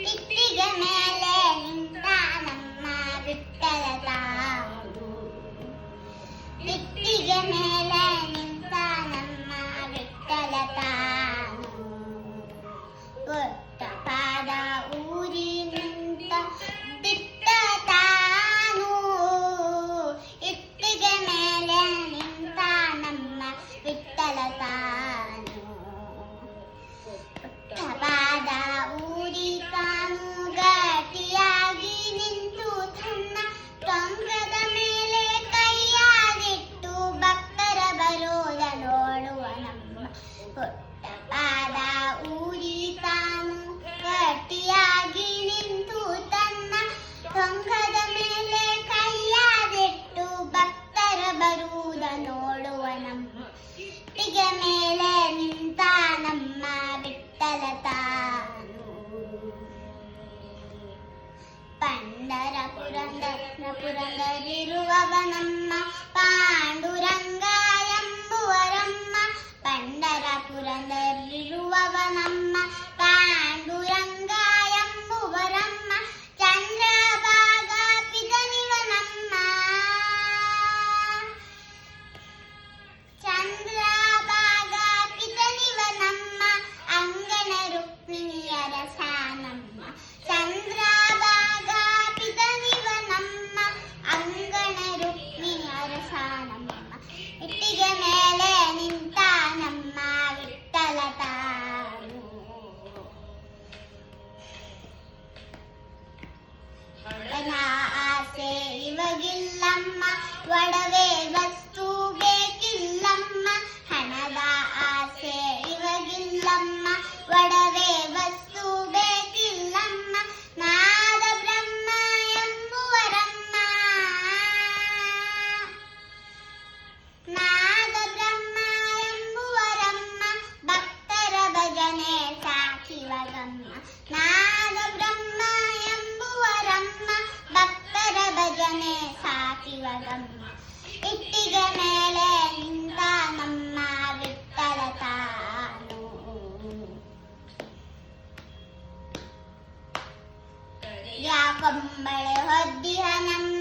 ಇಟ್ಟಿಗೆ ಮೇಲೆ ನಿಂತ ನಮ್ಮ ವಿಠ್ಠಲ ತಾನು. ಇಟ್ಟಿಗೆ ಮೇಲೆ ನಿಂತ ನಮ್ಮ ವಿಠ್ಠಲ ತಾನು. ಪುಟ್ಟ ಪಾದ ಊರಿ ನಿಂತ ಬಿಟ್ಟ ತಾನು. ಇಟ್ಟಿಗೆ ಮೇಲೆ ನಿಂತ ನಮ್ಮ ವಿಠ್ಠಲ ತಾನು. ಪುಟ್ಟ ಪಾದ ಊರಿ ತಾನು ಗಟ್ಟಿಯಾಗಿ ನಿಂತು ತನ್ನ ಟೊಂಗದ ಮೇಲೆ ಕೈಯಾಗಿಟ್ಟು ಭಕ್ತರ ಬರೋದ ನೋಡುವ ನಮ್ಮ. ಪುಟ್ಟ ಪಾದ ಊರಿ ತಾನು ಗಟ್ಟಿಯಾಗಿ ನಿಂತು ತನ್ನ ಟೊಂಗದ ಮೇಲೆ ಕೈಯಾಗಿಟ್ಟು ಭಕ್ತರ ಬರುವುದ ನೋಡುವ ನಮ್ಮ. ಇಟ್ಟಿಗೆ ಮೇಲೆ ನಿಂತ ನಮ್ಮ ವಿಠ್ಠಲ ತಾನು. ಪುರಂದರಿರುವವ ನಮ್ಮ ಪಾಂಡುರಂಗ ಎಂಬುವರಮ್ಮ. ಪುರಂದರಿರುವವ ನಮ್ಮ ಪಾಂಡುರಂಗ ಎಂಬುವರಮ್ಮ. ಚಂದ್ರಭಾಗ ಪಿತನಿವ ನಮ್ಮ. ಚಂದ್ರಭಾಗ ಪಿತನಿವ ನಮ್ಮ ಅಂಗನ ರುಕ್ಮಿಣಿಯರ ಸಾನಮ್ಮ. ಚಂದ್ರಭಾಗ ಪಿತನಿವ ನಮ್ಮ ಅಂಗನ ರುಕ್ಮಿಣಿಯರ ಸಾನಮ್ಮ. ಇಟ್ಟಿಗೆ ಮೇಲೆ ನಿಂತ ನಮ್ಮ ವಿಠ್ಠಲ ತಾನು. ಹಣದ ಆಸೆ ಇವಾಗಿಲ್ಲಮ್ಮ, ಒಡವೆ ವಸ್ತು ಬೇಕಿಲ್ಲಮ್ಮ. ಹಣದ ಆಸೆ ಇವಾಗಿಲ್ಲಮ್ಮ, ಒಡವೆ ವಸ್ತು ಬೇಕಿಲ್ಲಮ್ಮ. ನಾದ ಬ್ರಹ್ಮ ಎಂಬುವರಮ್ಮ. ನಾದ ಬ್ರಹ್ಮ ಎಂಬುವರಮ್ಮ. ಭಕ್ತರ ಭಜನೆ ಸಾಕಿವಗಮ್ಮ. ನಾದ ಬ್ರಹ್ಮ ಎಂಬುವರಮ್ಮ. ಭಕ್ತರ ಭಜನೆ ಸಾಕಿವಗಮ್ಮ. ಇಟ್ಟಿಗೆ ಮೇಲೆ ನಿಂತ ನಮ್ಮ ವಿಠ್ಠಲ ತಾನು. ಯಾಕೊಂಬಳೆ ಹೊದ್ದಿಹ ನಮ್ಮ